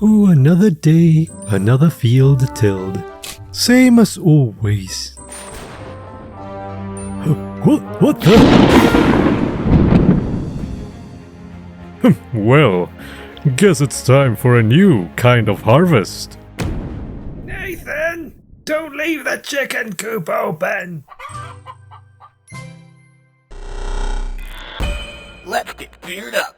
Oh, another day, another field tilled. Same as always. What the? Well, guess it's time for a new kind of harvest. Nathan, don't leave the chicken coop open. Let's get geared up.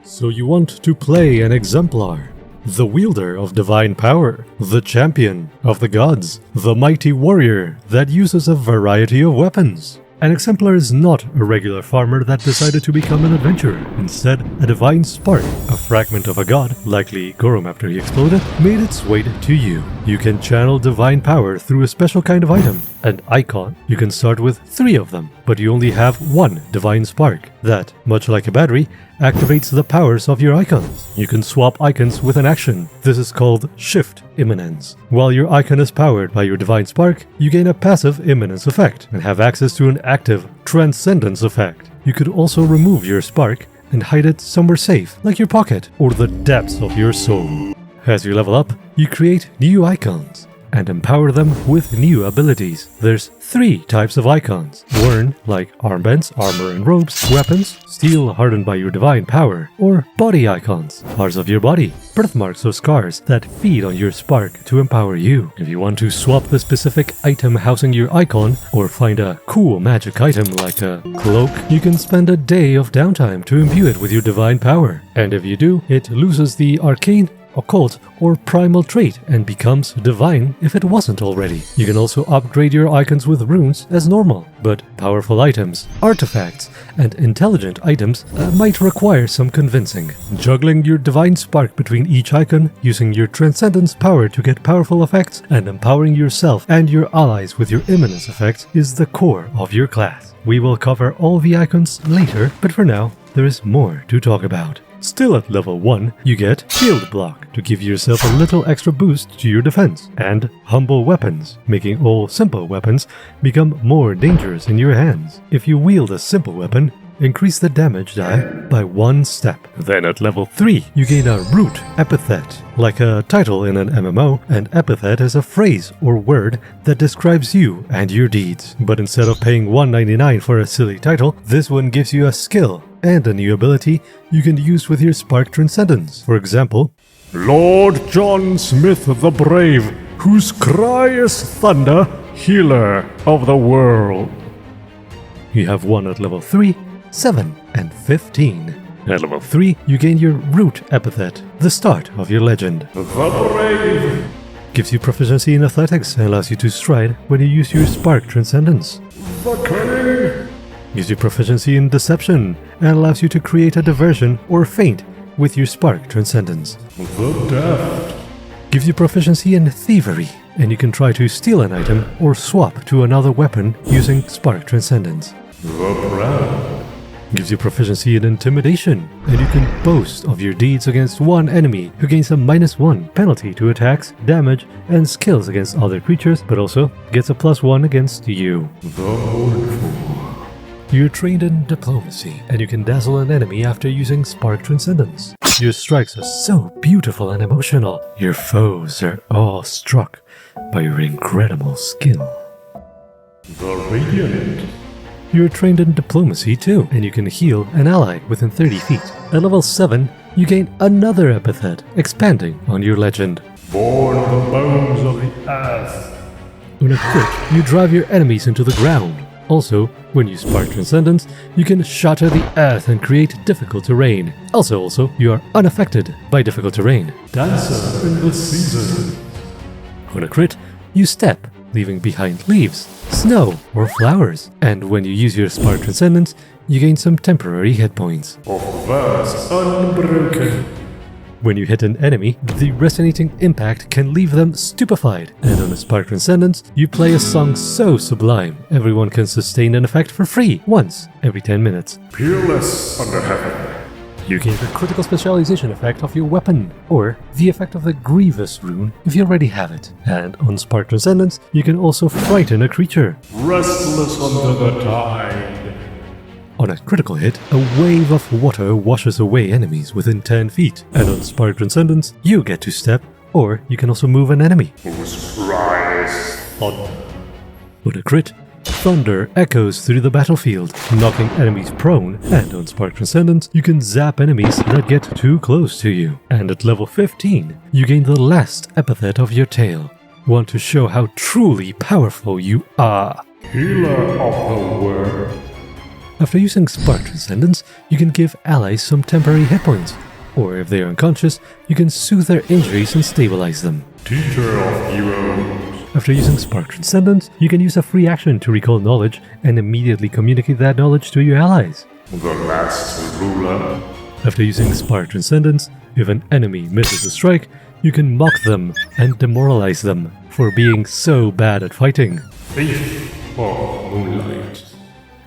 So you want to play an Exemplar, the wielder of divine power, the champion of the gods, the mighty warrior that uses a variety of weapons. An Exemplar is not a regular farmer that decided to become an adventurer. Instead, a divine spark, a fragment of a god, likely Gorum after he exploded, made its way to you. You can channel divine power through a special kind of item, an icon. You can start with 3 of them, but you only have 1 divine spark that, much like a battery, activates the powers of your icons. You can swap icons with an action. This is called Shift Imminence. While your icon is powered by your divine spark, you gain a passive imminence effect and have access to an active transcendence effect. You could also remove your spark and hide it somewhere safe, like your pocket or the depths of your soul. As you level up, you create new icons and empower them with new abilities. There's 3 types of icons. Worn, like armbands, armor and robes, weapons, steel hardened by your divine power, or body icons, parts of your body, birthmarks or scars that feed on your spark to empower you. If you want to swap the specific item housing your icon, or find a cool magic item like a cloak, you can spend a day of downtime to imbue it with your divine power. And if you do, it loses the arcane, occult, or primal trait and becomes divine if it wasn't already. You can also upgrade your icons with runes as normal, but powerful items, artifacts, and intelligent items might require some convincing. Juggling your divine spark between each icon, using your transcendence power to get powerful effects, and empowering yourself and your allies with your imminence effects is the core of your class. We will cover all the icons later, but for now, there is more to talk about. Still at level 1, you get Shield Block to give yourself a little extra boost to your defense, and Humble Weapons, making all simple weapons become more dangerous in your hands. If you wield a simple weapon, increase the damage die by 1 step. Then at level 3, you gain a Root Epithet. Like a title in an MMO, an epithet is a phrase or word that describes you and your deeds. But instead of paying $1.99 for a silly title, this one gives you a skill and a new ability you can use with your Spark Transcendence. For example, Lord John Smith the Brave, whose cry is thunder, healer of the world. You have one at level 3, 7, and 15. At level 3, you gain your Root Epithet, the start of your legend. The Brave gives you proficiency in athletics and allows you to stride when you use your Spark Transcendence. The Cunning gives you proficiency in deception and allows you to create a diversion or feint with your Spark Transcendence. The Deft gives you proficiency in thievery, and you can try to steal an item or swap to another weapon using Spark Transcendence. The Proud gives you proficiency in intimidation, and you can boast of your deeds against one enemy who gains a -1 penalty to attacks, damage, and skills against other creatures, but also gets a +1 against you. The Mournful. You're trained in diplomacy, and you can dazzle an enemy after using Spark Transcendence. Your strikes are so beautiful and emotional. Your foes are awestruck by your incredible skill. The Radiant. You're trained in diplomacy too, and you can heal an ally within 30 feet. At level 7, you gain another epithet, expanding on your legend. Born of the bones of the earth. On a crit, you drive your enemies into the ground. Also, when you Spark Transcendence, you can shatter the earth and create difficult terrain. Also, you are unaffected by difficult terrain. Dancer in the season. On a crit, you step, leaving behind leaves, snow, or flowers. And when you use your Spark Transcendence, you gain some temporary hit points. Of verse unbroken. When you hit an enemy, the resonating impact can leave them stupefied. And on a Spark Transcendence, you play a song so sublime, everyone can sustain an effect for free, once every 10 minutes. Peerless under heaven. You gain the critical specialization effect of your weapon, or the effect of the Grievous rune if you already have it. And on Spark Transcendence, you can also frighten a creature. Restless under the tide. On a critical hit, a wave of water washes away enemies within 10 feet, and on Spark Transcendence, you get to step, or you can also move an enemy. Whose cry is thunder. On a crit, thunder echoes through the battlefield, knocking enemies prone, and on Spark Transcendence, you can zap enemies that get too close to you. And at level 15, you gain the last epithet of your tail. Want to show how truly powerful you are. Healer of the world. After using Spark Transcendence, you can give allies some temporary hit points, or if they are unconscious, you can soothe their injuries and stabilize them. Teacher of heroes. After using Spark Transcendence, you can use a free action to recall knowledge and immediately communicate that knowledge to your allies. The last ruler. After using Spark Transcendence, if an enemy misses a strike, you can mock them and demoralize them for being so bad at fighting. Thief of moonlight.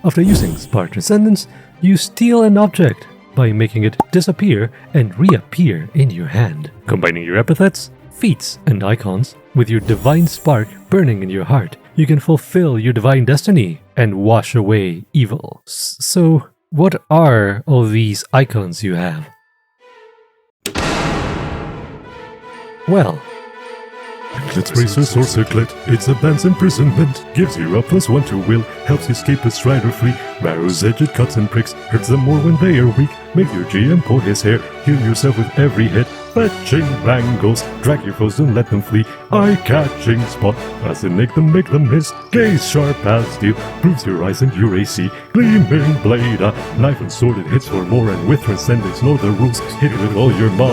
After using Spark Transcendence, you steal an object by making it disappear and reappear in your hand. Combining your epithets, feats, and icons with your divine spark burning in your heart, you can fulfill your divine destiny and wash away evil. So, what are all these icons you have? Well, Eclipse Braces or Circlet, it's a band's imprisonment. Gives you a +1 to will, helps you escape a strider free. Arrow's edge, it cuts and pricks, hurts them more when they are weak. Make your GM pull his hair, heal yourself with every hit. Fetching bangles, drag your foes, don't let them flee. Eye-catching spot, fascinate them, make them miss. Gaze sharp as steel, proves your eyes and your AC. Gleaming blade, a knife and sword, it hits for more. And with Transcendence, know the rules, hit with all your might.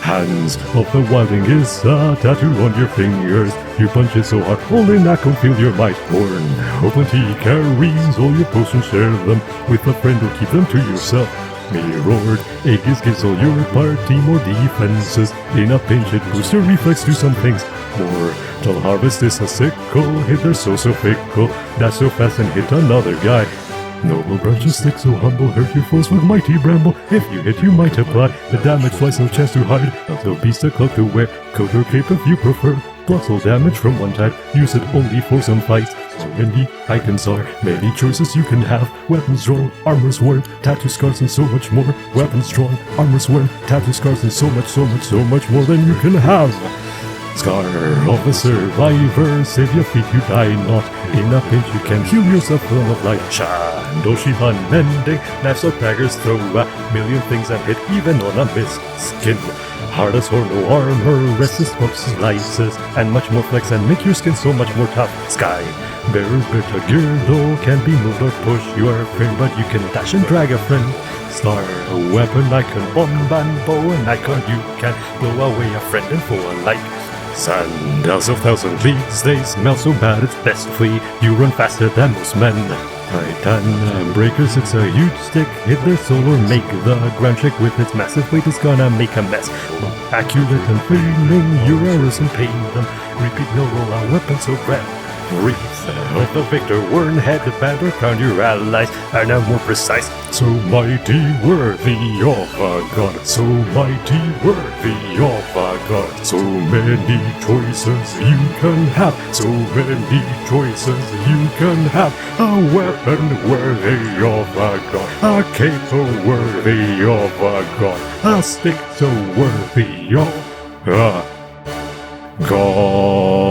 Hands of the Wilding is a tattoo on your fingers. You punch it so hard, only that can feel your might born. Plenty carries all your potions, share them with a friend or keep them to yourself. Mirrored Aegis gives all your party more defenses. In a pinch it boosts your reflex to some things more. Till Harvest is a sickle, hit they're so fickle. Dash so fast and hit another guy. Noble branches stick so humble, hurt your foes with mighty bramble. If you hit, you might apply the damage, flies no chance to hide. Until beast a cloak to wear, coat or cape if you prefer. Blocks all damage from one type, use it only for some fights. So many icons are, many choices you can have. Weapons drawn, armors worn, tattoo scars and so much more. Weapons drawn, armors worn, tattoo scars and so much more than you can have. Scar of a survivor, save your feet, you die not. In a pinch you can heal yourself full of light. Shandoshi unending, knives or daggers throw a million things and hit even on a missed skin. Hard as or no armor, resist smokes, slices, and much more flex and make your skin so much more tough. Sky bearers better gear though, can't be moved or pushed. You are a friend, but you can dash and drag a friend. Star, a weapon icon, bomb and bow, an icon you can blow away a friend and foe alike. Sandals of thousand leagues, they smell so bad it's best to flee. You run faster than most men. Titan breakers, it's a huge stick. Hit their soul or make the ground shake with its massive weight. It's gonna make a mess. Accurate and failing, your arrows impale them. Repeat no roll on weapon so grand. Wreath of the victor, worn head, the banner crown, your allies are now more precise. So mighty, worthy of a god, so mighty, worthy of a god. So many choices you can have, so many choices you can have. A weapon worthy of a god, a cape so worthy of a god, a stick so worthy of a god.